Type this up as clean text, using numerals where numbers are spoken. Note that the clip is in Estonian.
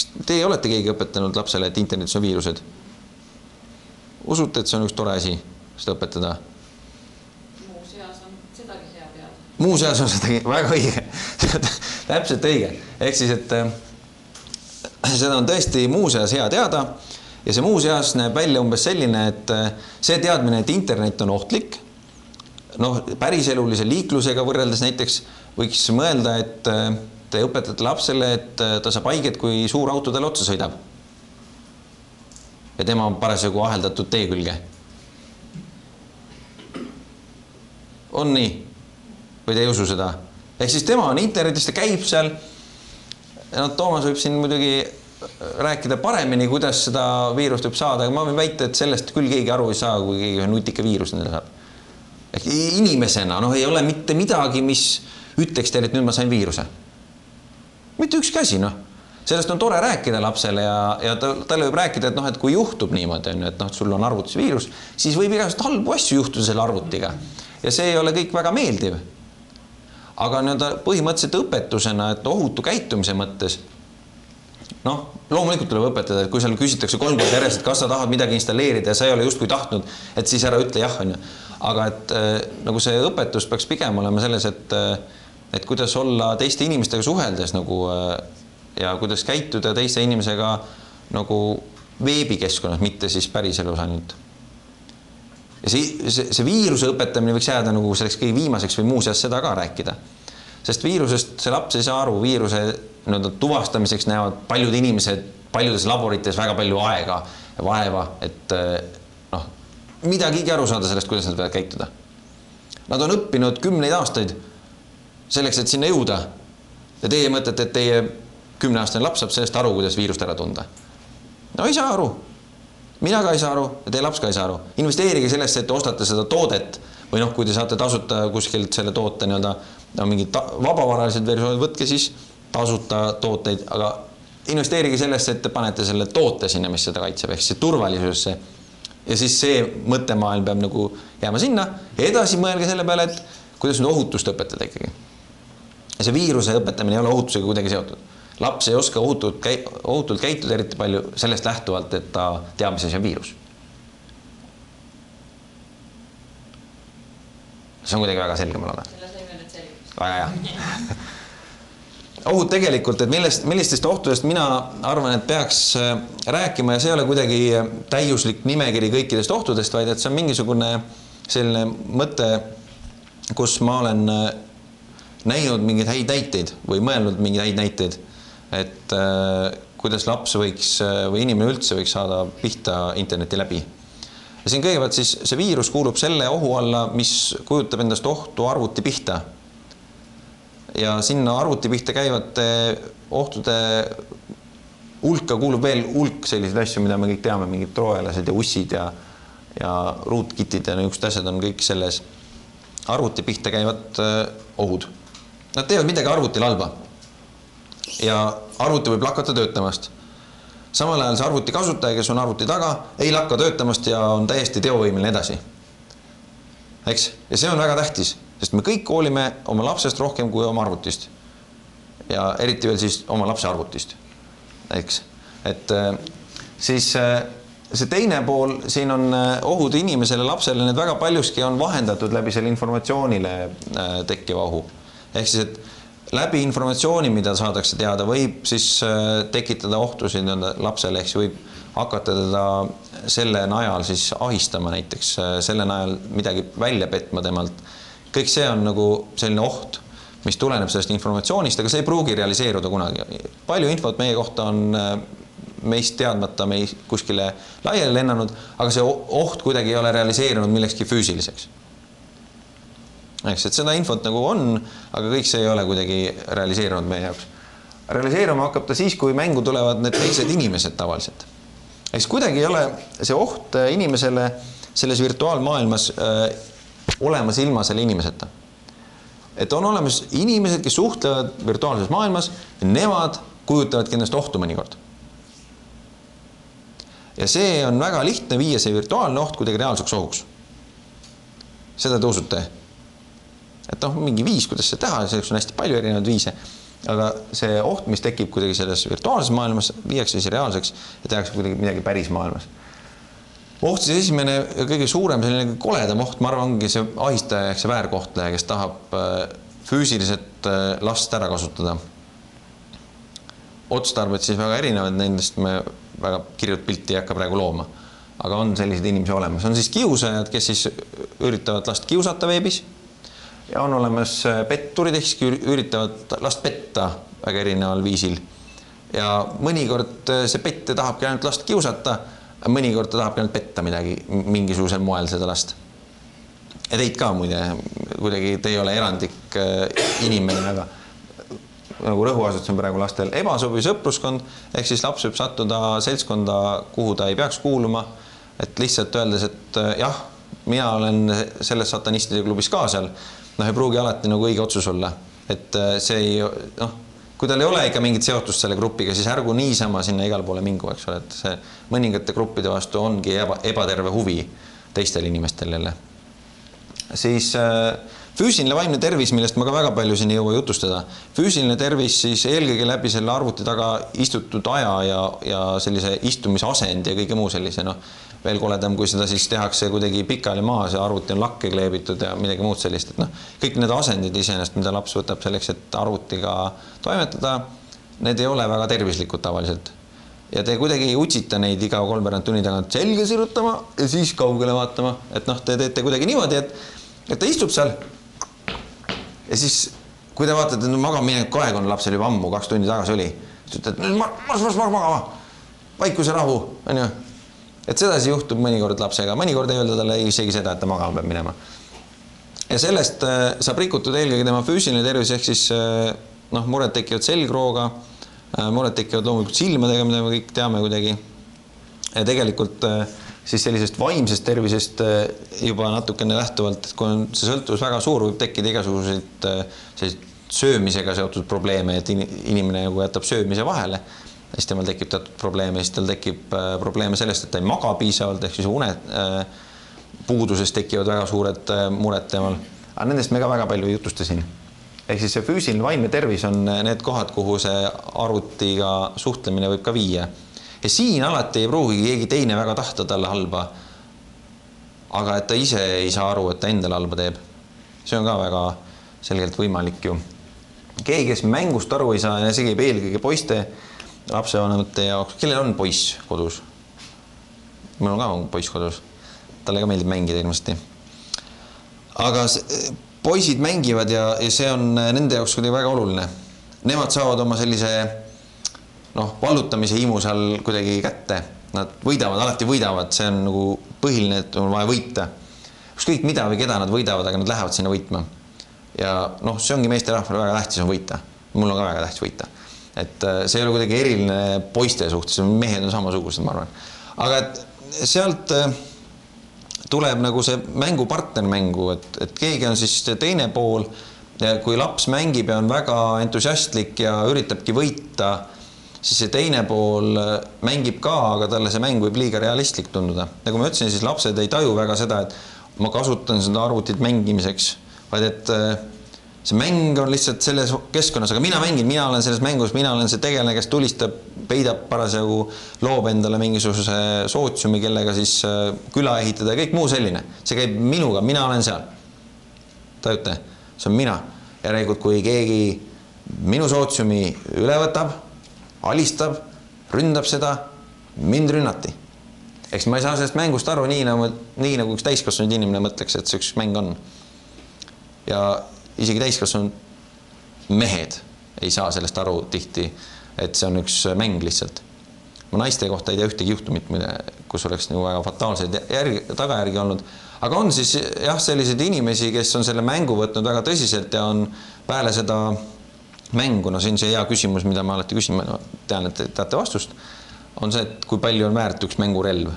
Kas teie olete keegi õpetanud lapsele, et internetis on viirused? Usute, et see on üks tore asi, seda õpetada? Muuseas on sedagi hea teada. Muuseas on sedagi, väga õige. Täpselt õige. Ehk siis, et seda on tõesti muuseas hea teada ja see muuseas näeb välja umbes selline, et see teadmine, et internet on ohtlik, päriselulise liiklusega võrreldes näiteks võiks mõelda, et te õpetate lapsele, et ta saab haiget, kui suur auto talle otsa sõidab. Ja tema on parasjagu aheldatud tee külge. On nii? Või te ei usu seda? Ehk siis tema on internetis, ta käib seal. Toomas võib siin muidugi rääkida paremini, kuidas seda viirust võib saada, aga ma võin väita, et sellest küll keegi aru ei saa, kui keegi ühe nutika viirus nendele saab. Ehk inimesena ei ole mitte midagi, mis ütleks teile, et nüüd ma sain viiruse. Mitte ükski asi, Sellest on tore rääkida lapsele ja talle võib rääkida, et kui juhtub niimoodi, et sul on arvutis viirus, siis võib igast halbu asju juhtuda selle arvutiga. Ja see ei ole kõik väga meeldiv. Aga põhimõtteliselt õpetusena, et ohutu käitumise mõttes, loomulikult tuleb õpetada, et kui seal küsitakse 3 korda järjest, et kas sa tahad midagi installeerida ja sa ei ole justkui tahtnud, et siis ära ütle jah, on ju. Aga et nagu see õpetus peaks pigem olema selles, et kuidas olla teiste inimestega suheldes ja kuidas käituda teiste inimesega veebikeskkonnas, mitte siis päriselus ainult. Ja see viiruse õpetamine võiks jääda selleks kõige viimaseks või muuseas seda ka rääkida. Sest viirusest see laps ei saa aru, viiruse tuvastamiseks näevad paljud inimesed paljudes laborites väga palju aega ja vaeva, et midagigi aru saada sellest, kuidas nad peavad käituda. Nad on õppinud 10 aastaid selleks, et sinna jõuda. Ja teie mõtlete, et teie 10-aastane laps saab sellest aru, kuidas viirust ära tunda. Ei saa aru. Mina ka ei saa aru ja teie laps ka ei saa aru. Investeerige sellesse, et ostate seda toodet või kui te saate tasuta kuskilt selle toote mingid vabavaralised versioonid, võtke siis tasuta tooteid, aga investeerige sellesse, et te panete selle toote sinna, mis seda kaitseb, ehk see turvalisusesse. Ja siis see mõttemaailm peab jääma sinna ja edasi mõelge selle peale, et kuidas nüüd ohutust õpetada ikkagi. Ja see viiruse õpetamine ei ole ohutusega kuidagi seotud. Laps ei oska ohutult käituda eriti palju sellest lähtuvalt, et ta teab, mis asi on viirus. See on kuidagi väga selge, ma loodan. Selle sai veel nüüd selgeks. Väga hea. Ohud tegelikult, et millistest ohtudest mina arvan, et peaks rääkima ja see ei ole kuidagi täiuslik nimekiri kõikidest ohtudest, vaid et see on mingisugune selline mõte, kus ma olen näinud mingeid häid näiteid või mõelnud mingeid häid näiteid, et kuidas laps võiks või inimene üldse võiks saada pihta interneti läbi. Ja siin kõigepealt siis see viirus kuulub selle ohu alla, mis kujutab endast ohtu arvuti pihta. Ja sinna arvuti pihta käivate ohtude hulka kuulub veel hulk selliseid asju, mida me kõik teame, mingid troojalased ja ussid ja rootkitid ja niisugused asjad on kõik selles arvuti pihta käivad ohud. Nad teevad midagi arvutil halba ja arvuti võib lakata töötamast. Samal ajal see arvuti kasutaja, kes on arvuti taga, ei lakka töötamast ja on täiesti teovõimeline edasi. Eks? Ja see on väga tähtis, sest me kõik hoolime oma lapsest rohkem kui oma arvutist. Ja eriti veel siis oma lapse arvutist. Eks? Et siis see teine pool, siin on ohud inimesele, lapsele, need väga paljuski on vahendatud läbi selle informatsioonile tekkiva ohu. Ehk siis, et läbi informatsiooni, mida saadakse teada, võib siis tekitada ohtusid lapsele, ehk siis võib hakata teda selle najal siis ahistama näiteks, selle najal midagi välja petma temalt. Kõik see on nagu selline oht, mis tuleneb sellest informatsioonist, aga see ei pruugi realiseeruda kunagi. Palju infot meie kohta on meist teadmata kuskile laiali lennanud, aga see oht kuidagi ei ole realiseerunud millekski füüsiliseks. Eks, et seda infot nagu on, aga kõik see ei ole kuidagi realiseerunud meie jaoks. Realiseeruma hakkab ta siis, kui mängu tulevad need teised inimesed tavaliselt. Eks kuidagi ei ole see oht inimesele selles virtuaalmaailmas olemas ilma selle inimeseta. Et on olemas inimesed, kes suhtlevad virtuaalses maailmas ja nemad kujutavadki endast ohtu mõnikord. Ja see on väga lihtne viia see virtuaalne oht kuidagi reaalseks ohuks. Seda te usute. Et mingi viis, kuidas see teha, selleks on hästi palju erinevaid viise. aga see oht, mis tekib kuidagi selles virtuaalses maailmas, viiakse siis reaalseks ja tehakse kuidagi midagi päris maailmas. Oht siis esimene ja kõige suurem selline koledam oht, ma arvan, ongi see ahistaja ehk see väärkohtleja, kes tahab füüsiliselt last ära kasutada. Otstarbed siis väga erinevad, nendest me väga kirjut pilti ei hakka praegu looma. Aga on sellised inimesi olemas. On siis kiusajad, kes siis üritavad last kiusata veebis ja on olemas petturid, ehk üritavad last petta väga erineval viisil. Ja mõnikord see pette tahabki ainult last kiusata, mõnikord ta tahabki ainult petta midagi, mingisugusel moel seda last. Ja teid ka muide, kuidagi te ei ole erandlik inimene, aga nagu rõhuasetus on praegu lastel ebasobiv sõpruskond, ehk siis laps võib sattuda seltskonda, kuhu ta ei peaks kuuluma, et lihtsalt öeldes, et jah, mina olen selles satanistide klubis ka seal, ei pruugi alati nagu õige otsus olla, et see ei, kui tal ei ole ikka mingit seotust selle grupiga, siis ärgu niisama sinna igal poole mingu, eks ole, et see mõningate gruppide vastu ongi ebaterve huvi teistel inimestel jälle. Siis füüsiline vaimne tervis, millest ma ka väga palju siin ei jõua jutustada. Füüsiline tervis siis eelkõige läbi selle arvuti taga istutud aja ja sellise istumisasend ja kõige muu sellise, veel koledam, kui seda siis tehakse kuidagi pikali maas ja arvuti on lakke kleebitud ja midagi muud sellist, et kõik need asendid iseenesest, mida laps võtab selleks, et arvutiga toimetada, need ei ole väga tervislikud tavaliselt. Ja te kuidagi ei utsita neid iga 3 tunni tagant selge sirutama ja siis kaugele vaatama, et te teete kuidagi niimoodi, et ta istub seal ja siis, kui te vaatate, et magamineku aeg on lapsel juba ammu, 2 tundi tagasi oli, siis ütled, et magama, vaikuse rahu, on ju. Et sedasi juhtub mõnikord lapsega, mõnikord ei öelda talle isegi seda, et ta magama peab minema. Ja sellest saab rikutud eelkõige tema füüsiline tervis, ehk siis mured tekivad selgrooga, mured tekivad loomulikult silmadega, mida me kõik teame kuidagi. Ja tegelikult siis sellisest vaimsest tervisest juba natukene lähtuvalt, et kui on see sõltuvus väga suur, võib tekkida igasuguseid söömisega seotud probleeme, et inimene nagu jätab söömise vahele, siis temal tekib teatud probleeme, siis tal tekib probleeme sellest, et ta ei maga piisavalt, ehk siis puudusest tekivad väga suured mured temal. Aga nendest me ka väga palju jutustasin. Ehk siis see füüsiline vaimne tervis on need kohad, kuhu see arvutiga suhtlemine võib ka viia. Ja siin alati ei pruugi keegi teine väga tahta talle halba, aga et ta ise ei saa aru, et ta endale halba teeb. See on ka väga selgelt võimalik ju. Keegi, kes mängust aru ei saa, ja see käib eelkõige poiste lapsevanemate jaoks. Kellel on poiss kodus? Mul on ka poiss kodus. Talle ka meeldib mängida ilmasti. Aga poisid mängivad ja see on nende jaoks kuidagi väga oluline. Nemad saavad oma sellise vallutamise himu seal kuidagi kätte. Nad võidavad, alati võidavad, see on nagu põhiline, et on vaja võita. Ükskõik mida või keda nad võidavad, aga nad lähevad sinna võitma. Ja see ongi meeste rahvale väga tähtis on võita. Mul on ka väga tähtis võita. Et see ei ole kuidagi eriline poiste suhtes, mehed on samasugused, ma arvan. Aga et sealt tuleb nagu see mängupartner mängu, et keegi on siis teine pool ja kui laps mängib ja on väga entusiastlik ja üritabki võita, siis see teine pool mängib ka, aga talle see mäng võib liiga realistlik tunduda. Nagu ma ütlesin, siis lapsed ei taju väga seda, et ma kasutan seda arvutit mängimiseks, vaid et see mäng on lihtsalt selles keskkonnas, aga mina mängin, mina olen selles mängus, mina olen see tegelane, kes tulistab, peidab parasjagu, loob endale mingisuguse sootsiumi, kellega siis küla ehitada ja kõik muu selline. See käib minuga, mina olen seal. Tajute, see on mina. Järelikult, kui keegi minu sootsiumi üle võtab, alistab, ründab seda, mind rünnati. Eks ma ei saa sellest mängust aru nii nagu üks täiskasvanud inimene mõtleks, et see üks mäng on. Ja isegi täiskasvanud mehed ei saa sellest aru tihti, et see on üks mäng lihtsalt. Ma naiste kohta ei tea ühtegi juhtumit, kus oleks nagu väga fataalseid tagajärgi olnud. Aga on siis jah selliseid inimesi, kes on selle mängu võtnud väga tõsiselt ja on peale seda mängu, see on see hea küsimus, mida ma alati küsin, ma tean, et teate vastust, on see, et kui palju on väärt üks mängurelv.